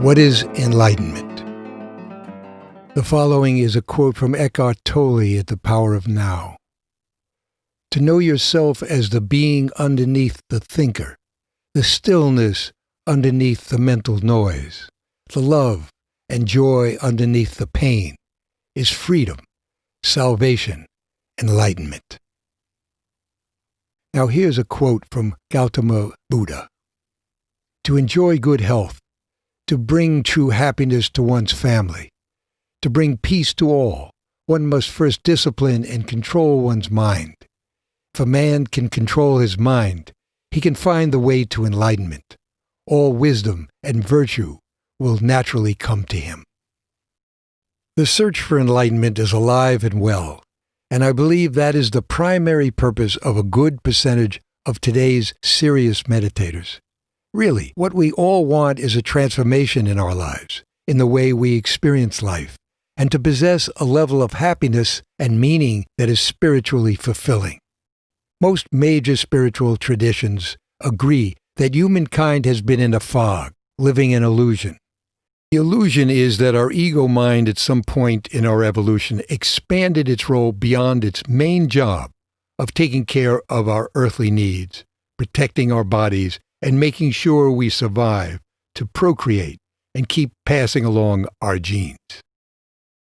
What is enlightenment? The following is a quote from Eckhart Tolle at The Power of Now. To know yourself as the being underneath the thinker, the stillness underneath the mental noise, the love and joy underneath the pain, is freedom, salvation, enlightenment. Now here's a quote from Gautama Buddha. To enjoy good health, to bring true happiness to one's family, to bring peace to all, one must first discipline and control one's mind. If a man can control his mind, he can find the way to enlightenment. All wisdom and virtue will naturally come to him. The search for enlightenment is alive and well, and I believe that is the primary purpose of a good percentage of today's serious meditators. Really, what we all want is a transformation in our lives, in the way we experience life, and to possess a level of happiness and meaning that is spiritually fulfilling. Most major spiritual traditions agree that humankind has been in a fog, living in illusion. The illusion is that our ego mind at some point in our evolution expanded its role beyond its main job of taking care of our earthly needs, protecting our bodies, and making sure we survive to procreate and keep passing along our genes.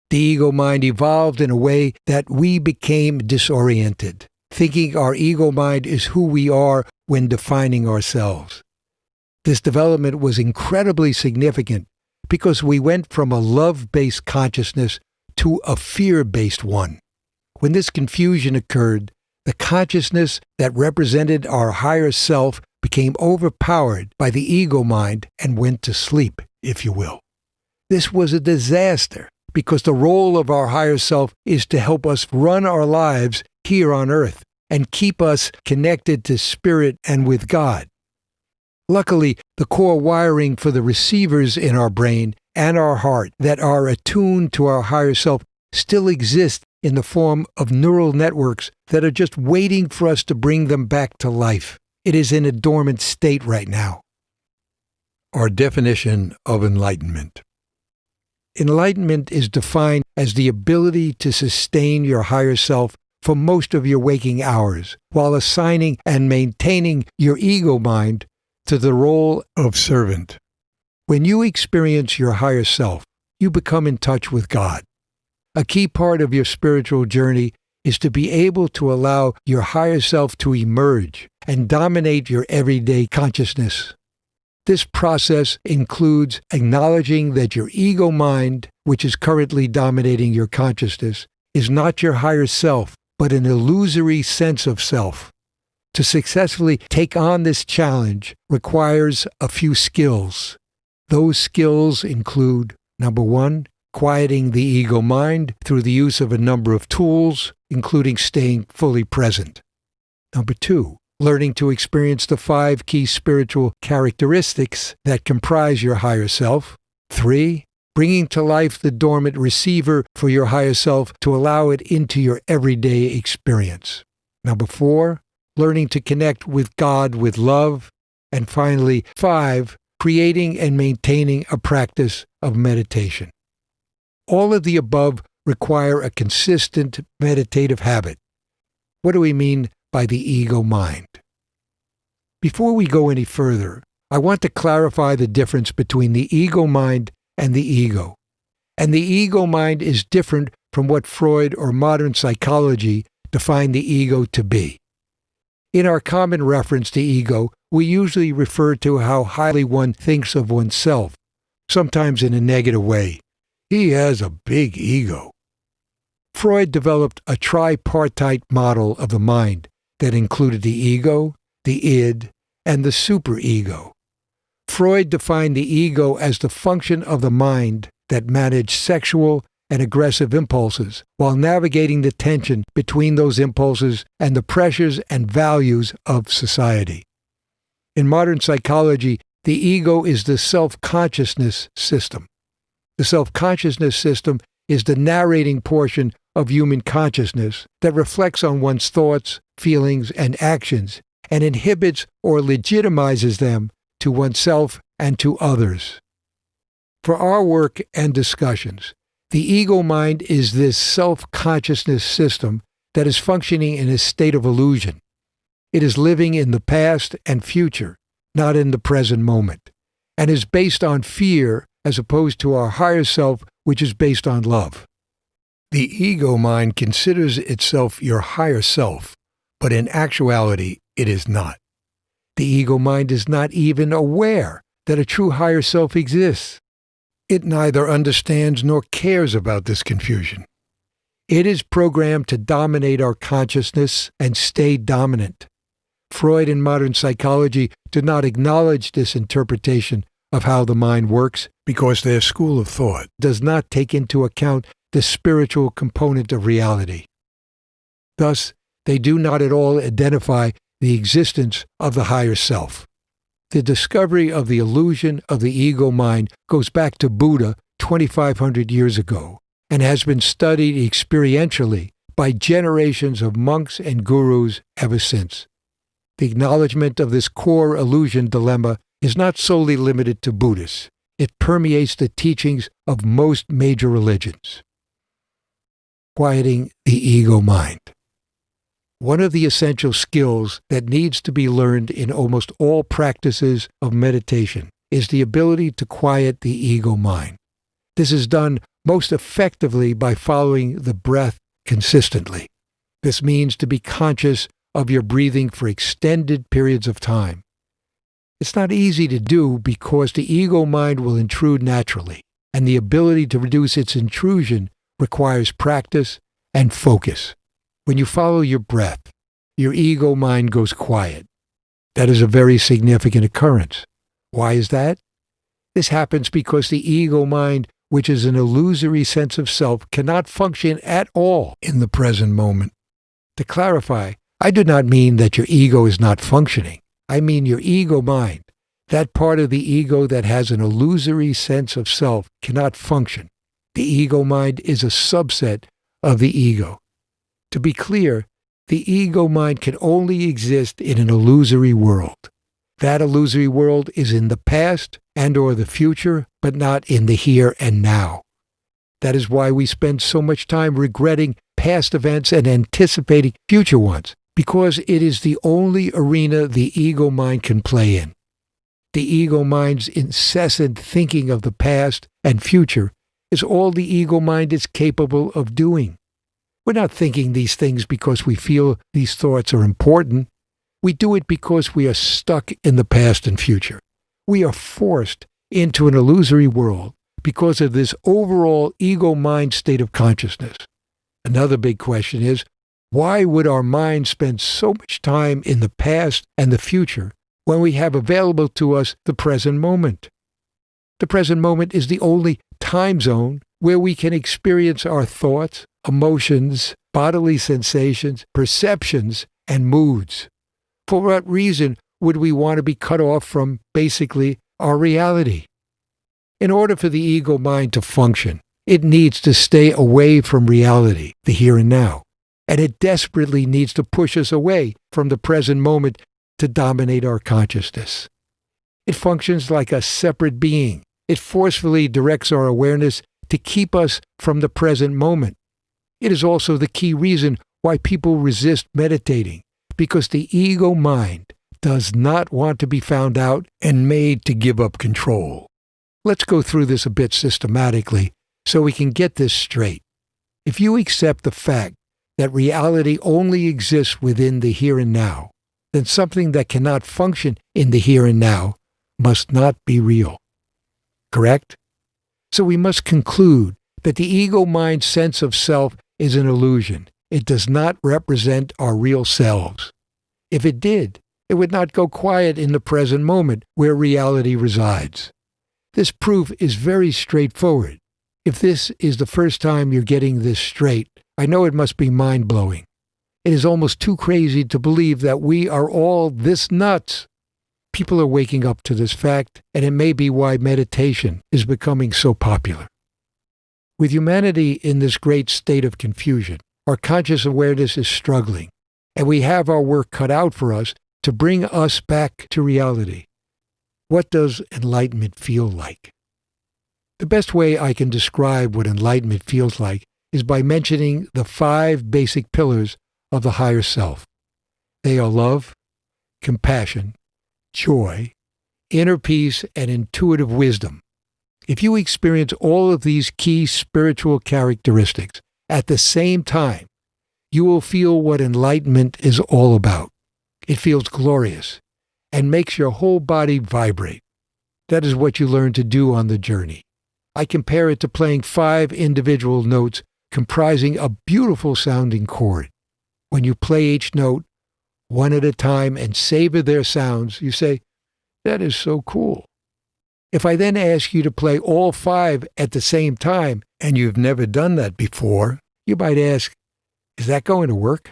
The ego mind evolved in a way that we became disoriented, thinking our ego mind is who we are when defining ourselves. This development was incredibly significant because we went from a love-based consciousness to a fear-based one. When this confusion occurred, the consciousness that represented our higher self became overpowered by the ego mind and went to sleep, if you will. This was a disaster because the role of our higher self is to help us run our lives here on earth and keep us connected to spirit and with God. Luckily, the core wiring for the receivers in our brain and our heart that are attuned to our higher self still exist in the form of neural networks that are just waiting for us to bring them back to life. It is in a dormant state right now. Our definition of enlightenment. Enlightenment is defined as the ability to sustain your higher self for most of your waking hours, while assigning and maintaining your ego mind to the role of servant. When you experience your higher self, you become in touch with God. A key part of your spiritual journey is to be able to allow your higher self to emerge and dominate your everyday consciousness. This process includes acknowledging that your ego mind, which is currently dominating your consciousness, is not your higher self, but an illusory sense of self. To successfully take on this challenge requires a few skills. Those skills include, number one, quieting the ego mind through the use of a number of tools, including staying fully present. Number two, learning to experience the 5 key spiritual characteristics that comprise your higher self. 3, bringing to life the dormant receiver for your higher self to allow it into your everyday experience. Number 4, learning to connect with God with love. And finally, 5, creating and maintaining a practice of meditation. All of the above require a consistent meditative habit. What do we mean by the ego mind? Before we go any further, I want to clarify the difference between the ego mind and the ego. And the ego mind is different from what Freud or modern psychology define the ego to be. In our common reference to ego, we usually refer to how highly one thinks of oneself, sometimes in a negative way. He has a big ego. Freud developed a tripartite model of the mind that included the ego, the id, and the superego. Freud defined the ego as the function of the mind that managed sexual and aggressive impulses while navigating the tension between those impulses and the pressures and values of society. In modern psychology, the ego is the self-consciousness system. The self-consciousness system is the narrating portion of human consciousness that reflects on one's thoughts, feelings, and actions, and inhibits or legitimizes them to oneself and to others. For our work and discussions, the ego mind is this self-consciousness system that is functioning in a state of illusion. It is living in the past and future, not in the present moment, and is based on fear as opposed to our higher self, which is based on love. The ego mind considers itself your higher self, but in actuality, it is not. The ego mind is not even aware that a true higher self exists. It neither understands nor cares about this confusion. It is programmed to dominate our consciousness and stay dominant. Freud and modern psychology do not acknowledge this interpretation of how the mind works because their school of thought does not take into account the spiritual component of reality. Thus, they do not at all identify the existence of the higher self. The discovery of the illusion of the ego mind goes back to Buddha 2,500 years ago and has been studied experientially by generations of monks and gurus ever since. The acknowledgement of this core illusion dilemma is not solely limited to Buddhists. It permeates the teachings of most major religions. Quieting the ego mind. One of the essential skills that needs to be learned in almost all practices of meditation is the ability to quiet the ego mind. This is done most effectively by following the breath consistently. This means to be conscious of your breathing for extended periods of time. It's not easy to do because the ego mind will intrude naturally, and the ability to reduce its intrusion requires practice and focus. When you follow your breath, your ego mind goes quiet. That is a very significant occurrence. Why is that? This happens because the ego mind, which is an illusory sense of self, cannot function at all in the present moment. To clarify, I do not mean that your ego is not functioning. I mean your ego mind, that part of the ego that has an illusory sense of self, cannot function. The ego mind is a subset of the ego. To be clear, the ego mind can only exist in an illusory world. That illusory world is in the past and/or the future, but not in the here and now. That is why we spend so much time regretting past events and anticipating future ones, because it is the only arena the ego mind can play in. The ego mind's incessant thinking of the past and future is all the ego mind is capable of doing. We're not thinking these things because we feel these thoughts are important. We do it because we are stuck in the past and future. We are forced into an illusory world because of this overall ego mind state of consciousness. Another big question is, why would our mind spend so much time in the past and the future when we have available to us the present moment? The present moment is the only time zone where we can experience our thoughts, emotions, bodily sensations, perceptions, and moods. For what reason would we want to be cut off from, basically, our reality? In order for the ego mind to function, it needs to stay away from reality, the here and now, and it desperately needs to push us away from the present moment to dominate our consciousness. It functions like a separate being. It forcefully directs our awareness to keep us from the present moment. It is also the key reason why people resist meditating, because the ego mind does not want to be found out and made to give up control. Let's go through this a bit systematically so we can get this straight. If you accept the fact that reality only exists within the here and now, then something that cannot function in the here and now must not be real. Correct? So we must conclude that the ego mind's sense of self is an illusion. It does not represent our real selves. If it did, it would not go quiet in the present moment where reality resides. This proof is very straightforward. If this is the first time you're getting this straight, I know it must be mind-blowing. It is almost too crazy to believe that we are all this nuts. People are waking up to this fact, and it may be why meditation is becoming so popular. With humanity in this great state of confusion, our conscious awareness is struggling, and we have our work cut out for us to bring us back to reality. What does enlightenment feel like? The best way I can describe what enlightenment feels like is by mentioning the 5 basic pillars of the higher self. They are love, compassion, joy, inner peace, and intuitive wisdom. If you experience all of these key spiritual characteristics at the same time, you will feel what enlightenment is all about. It feels glorious and makes your whole body vibrate. That is what you learn to do on the journey. I compare it to playing 5 individual notes comprising a beautiful sounding chord. When you play each note one at a time and savor their sounds, you say, "That is so cool." If I then ask you to play all 5 at the same time, and you've never done that before, you might ask, "Is that going to work?"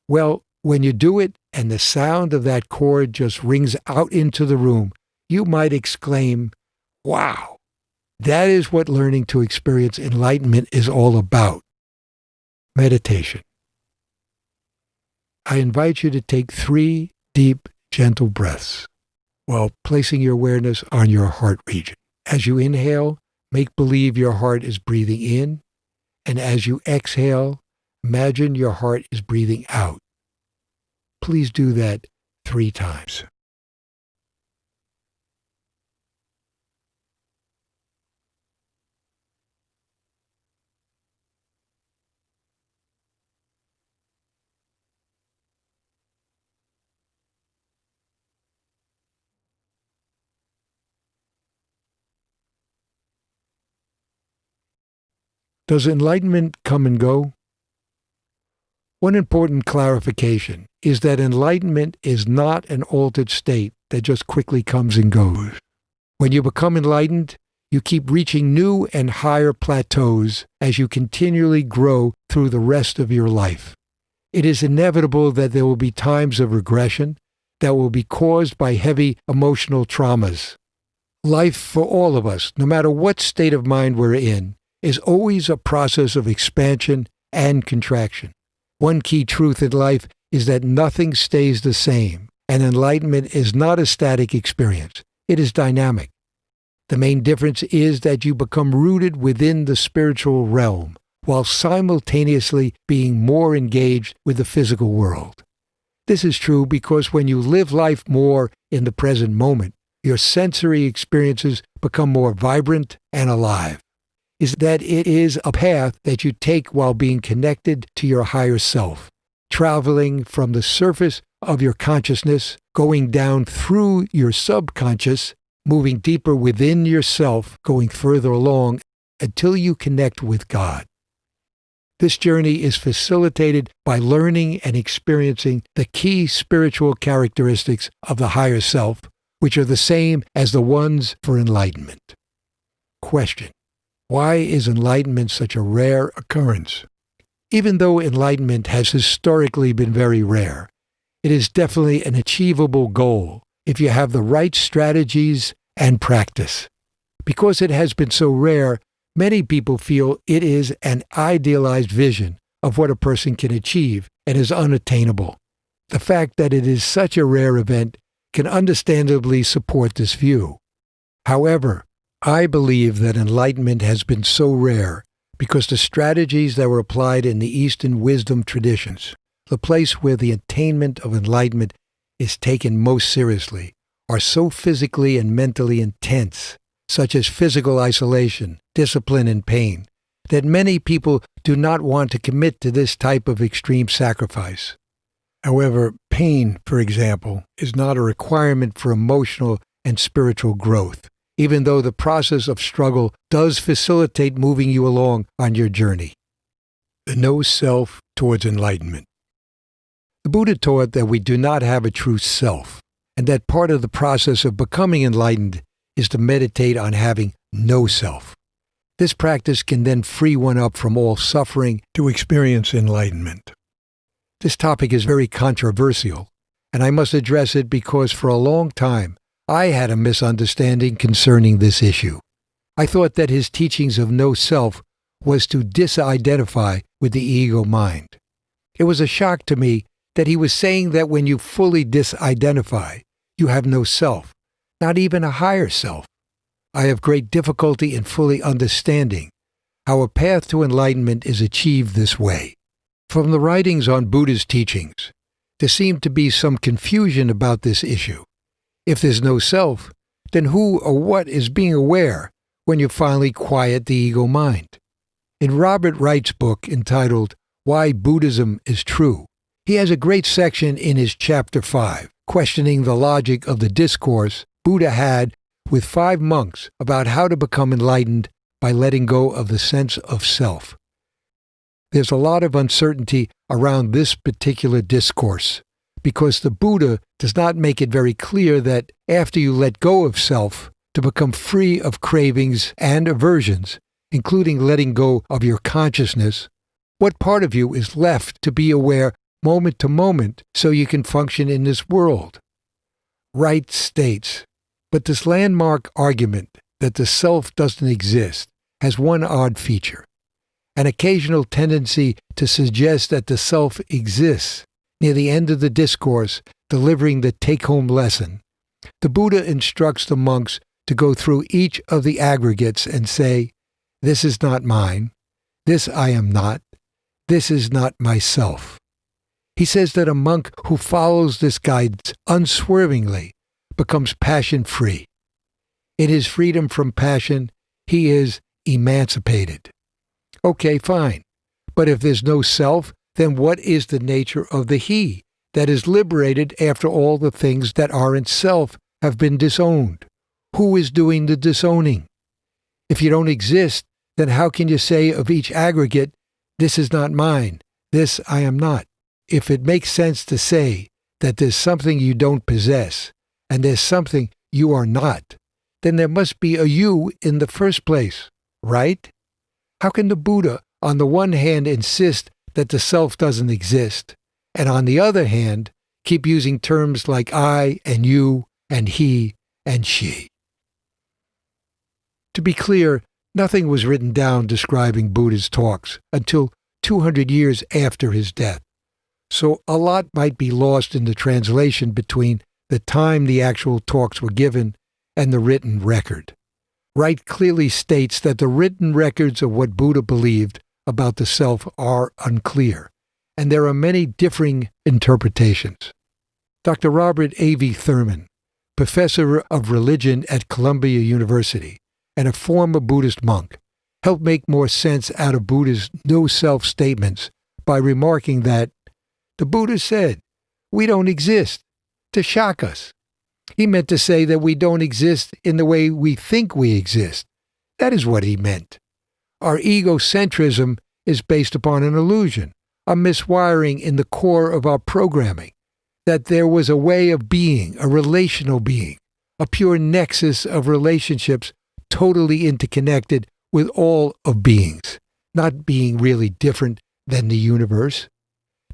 Well, when you do it and the sound of that chord just rings out into the room, you might exclaim, "Wow!" That is what learning to experience enlightenment is all about. Meditation. I invite you to take 3 deep, gentle breaths while placing your awareness on your heart region. As you inhale, make believe your heart is breathing in, and as you exhale, imagine your heart is breathing out. Please do that 3 times. Does enlightenment come and go? One important clarification is that enlightenment is not an altered state that just quickly comes and goes. When you become enlightened, you keep reaching new and higher plateaus as you continually grow through the rest of your life. It is inevitable that there will be times of regression that will be caused by heavy emotional traumas. Life for all of us, no matter what state of mind we're in, is always a process of expansion and contraction. One key truth in life is that nothing stays the same, and enlightenment is not a static experience. It is dynamic. The main difference is that you become rooted within the spiritual realm, while simultaneously being more engaged with the physical world. This is true because when you live life more in the present moment, your sensory experiences become more vibrant and alive. Is that it is a path that you take while being connected to your higher self, traveling from the surface of your consciousness, going down through your subconscious, moving deeper within yourself, going further along until you connect with God. This journey is facilitated by learning and experiencing the key spiritual characteristics of the higher self, which are the same as the ones for enlightenment. Question: why is enlightenment such a rare occurrence? Even though enlightenment has historically been very rare, it is definitely an achievable goal if you have the right strategies and practice. Because it has been so rare, many people feel it is an idealized vision of what a person can achieve and is unattainable. The fact that it is such a rare event can understandably support this view. However, I believe that enlightenment has been so rare because the strategies that were applied in the Eastern wisdom traditions, the place where the attainment of enlightenment is taken most seriously, are so physically and mentally intense, such as physical isolation, discipline, and pain, that many people do not want to commit to this type of extreme sacrifice. However, pain, for example, is not a requirement for emotional and spiritual growth, even though the process of struggle does facilitate moving you along on your journey. The no-self towards enlightenment. The Buddha taught that we do not have a true self, and that part of the process of becoming enlightened is to meditate on having no self. This practice can then free one up from all suffering to experience enlightenment. This topic is very controversial, and I must address it because for a long time, I had a misunderstanding concerning this issue. I thought that his teachings of no self was to disidentify with the ego mind. It was a shock to me that he was saying that when you fully disidentify, you have no self, not even a higher self. I have great difficulty in fully understanding how a path to enlightenment is achieved this way. From the writings on Buddha's teachings, there seemed to be some confusion about this issue. If there's no self, then who or what is being aware when you finally quiet the ego mind? In Robert Wright's book entitled Why Buddhism is True, he has a great section in his chapter 5, questioning the logic of the discourse Buddha had with 5 monks about how to become enlightened by letting go of the sense of self. There's a lot of uncertainty around this particular discourse because the Buddha does not make it very clear that after you let go of self to become free of cravings and aversions, including letting go of your consciousness, what part of you is left to be aware moment to moment so you can function in this world? Wright states, but this landmark argument that the self doesn't exist has one odd feature, an occasional tendency to suggest that the self exists. Near the end of the discourse, delivering the take-home lesson, the Buddha instructs the monks to go through each of the aggregates and say, "This is not mine. This I am not. This is not myself." He says that a monk who follows this guidance unswervingly becomes passion-free. In his freedom from passion, he is emancipated. Okay, fine. But if there's no self, then what is the nature of the he that is liberated after all the things that aren't self have been disowned? Who is doing the disowning? If you don't exist, then how can you say of each aggregate, "This is not mine, this I am not"? If it makes sense to say that there's something you don't possess, and there's something you are not, then there must be a you in the first place, right? How can the Buddha, on the one hand, insist that the self doesn't exist, and on the other hand, keep using terms like I and you and he and she? To be clear, nothing was written down describing Buddha's talks until 200 years after his death, so a lot might be lost in the translation between the time the actual talks were given and the written record. Wright clearly states that the written records of what Buddha believed about the self are unclear, and there are many differing interpretations. Dr. Robert A.V. Thurman, professor of religion at Columbia University and a former Buddhist monk, helped make more sense out of Buddha's no-self statements by remarking that the Buddha said, "We don't exist," to shock us. He meant to say that we don't exist in the way we think we exist. That is what he meant. Our egocentrism is based upon an illusion, a miswiring in the core of our programming, that there was a way of being, a relational being, a pure nexus of relationships totally interconnected with all of beings, not being really different than the universe.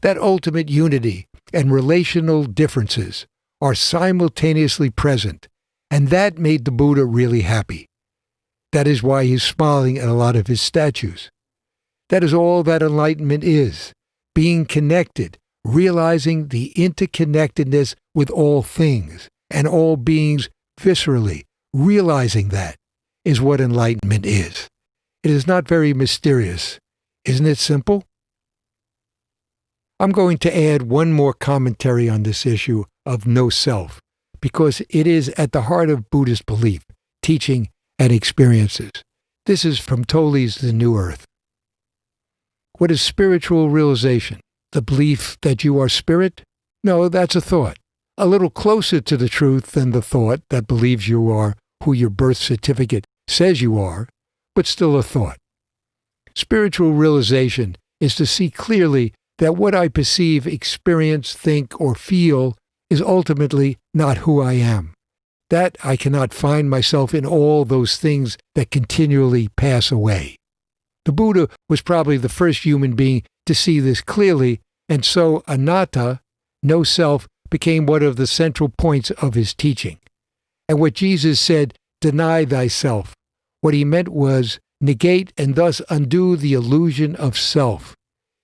That ultimate unity and relational differences are simultaneously present, and that made the Buddha really happy. That is why he's smiling at a lot of his statues. That is all that enlightenment is, being connected, realizing the interconnectedness with all things and all beings viscerally. Realizing that is what enlightenment is. It is not very mysterious. Isn't it simple? I'm going to add one more commentary on this issue of no self, because it is at the heart of Buddhist belief, teaching, and experiences. This is from Tolle's The New Earth. What is spiritual realization? The belief that you are spirit? No, that's a thought. A little closer to the truth than the thought that believes you are who your birth certificate says you are, but still a thought. Spiritual realization is to see clearly that what I perceive, experience, think, or feel is ultimately not who I am. That I cannot find myself in all those things that continually pass away. The Buddha was probably the first human being to see this clearly, and so anatta, no self, became one of the central points of his teaching. And what Jesus said, "Deny thyself," what he meant was negate and thus undo the illusion of self.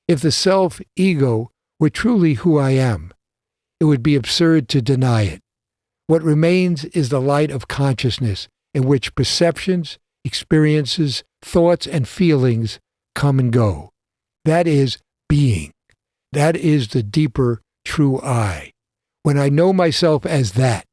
If the self, ego, were truly who I am, it would be absurd to deny it. What remains is the light of consciousness, in which perceptions, experiences, thoughts, and feelings come and go. That is being. That is the deeper, true I. When I know myself as that,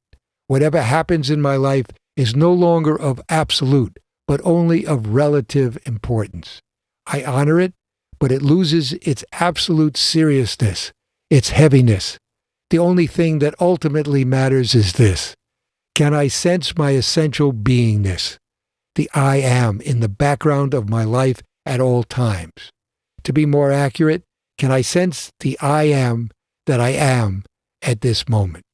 whatever happens in my life is no longer of absolute, but only of relative importance. I honor it, but it loses its absolute seriousness, its heaviness. The only thing that ultimately matters is this: can I sense my essential beingness, the I am, in the background of my life at all times? To be more accurate, can I sense the I am that I am at this moment?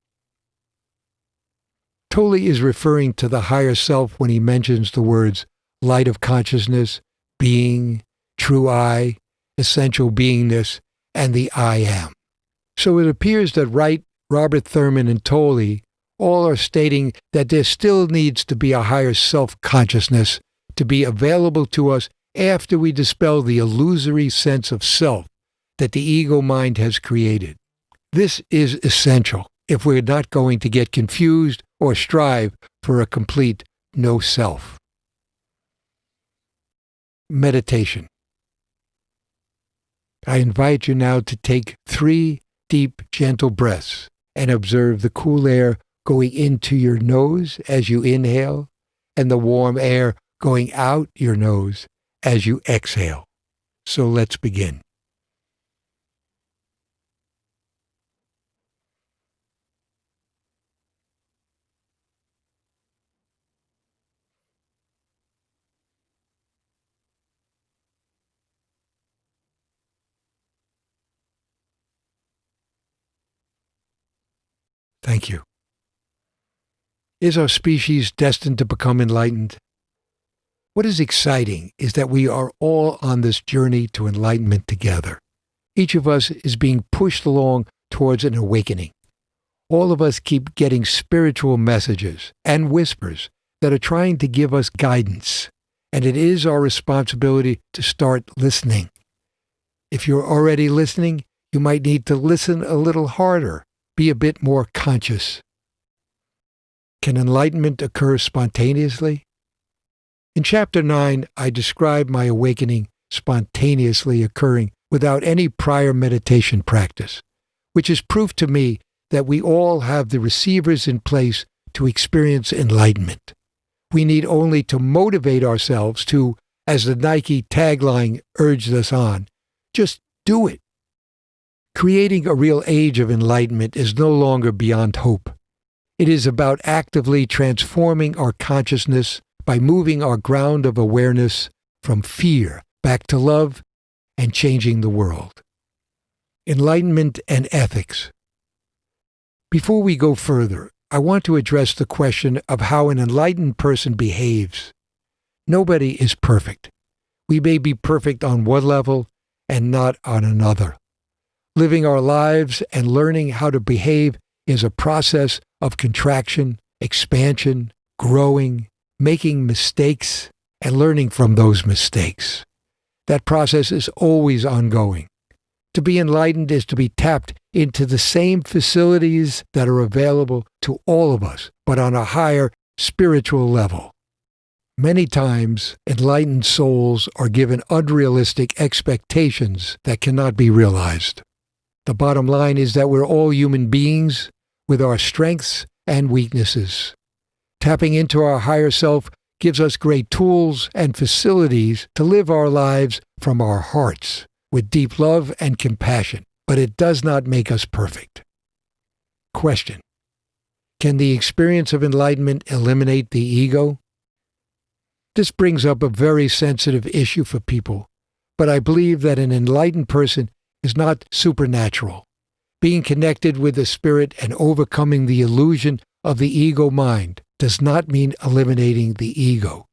Tolle is referring to the higher self when he mentions the words light of consciousness, being, true I, essential beingness, and the I am. So it appears that Wright, Robert Thurman, and Tolle all are stating that there still needs to be a higher self-consciousness to be available to us after we dispel the illusory sense of self that the ego mind has created. This is essential if we're not going to get confused or strive for a complete no self. Meditation. I invite you now to take 3 deep, gentle breaths and observe the cool air going into your nose as you inhale and the warm air going out your nose as you exhale. So let's begin. Thank you. Is our species destined to become enlightened? What is exciting is that we are all on this journey to enlightenment together. Each of us is being pushed along towards an awakening. All of us keep getting spiritual messages and whispers that are trying to give us guidance, and it is our responsibility to start listening. If you're already listening, you might need to listen a little harder, be a bit more conscious. Can enlightenment occur spontaneously? In Chapter 9, I describe my awakening spontaneously occurring without any prior meditation practice, which is proof to me that we all have the receivers in place to experience enlightenment. We need only to motivate ourselves to, as the Nike tagline urged us on, just do it. Creating a real age of enlightenment is no longer beyond hope. It is about actively transforming our consciousness by moving our ground of awareness from fear back to love and changing the world. Enlightenment and ethics. Before we go further, I want to address the question of how an enlightened person behaves. Nobody is perfect. We may be perfect on one level and not on another. Living our lives and learning how to behave is a process of contraction, expansion, growing, making mistakes, and learning from those mistakes. That process is always ongoing. To be enlightened is to be tapped into the same facilities that are available to all of us, but on a higher spiritual level. Many times, enlightened souls are given unrealistic expectations that cannot be realized. The bottom line is that we're all human beings with our strengths and weaknesses. Tapping into our higher self gives us great tools and facilities to live our lives from our hearts with deep love and compassion, but it does not make us perfect. Question: can the experience of enlightenment eliminate the ego? This brings up a very sensitive issue for people, but I believe that an enlightened person is not supernatural. Being connected with the spirit and overcoming the illusion of the ego mind does not mean eliminating the ego.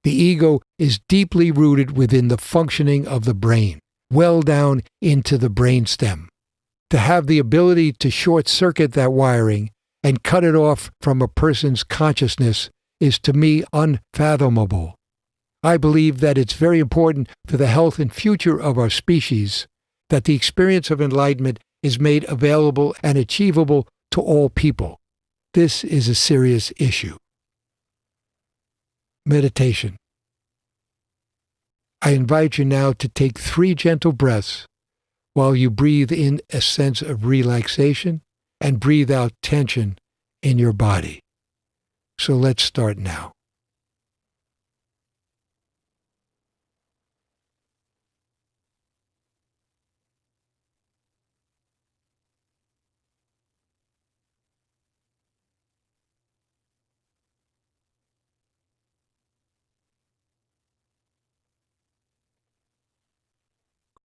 The ego is deeply rooted within the functioning of the brain, well down into the brainstem. To have the ability to short-circuit that wiring and cut it off from a person's consciousness is to me unfathomable. I believe that it's very important for the health and future of our species that the experience of enlightenment is made available and achievable to all people. This is a serious issue. Meditation. I invite you now to take 3 gentle breaths while you breathe in a sense of relaxation and breathe out tension in your body. So let's start now.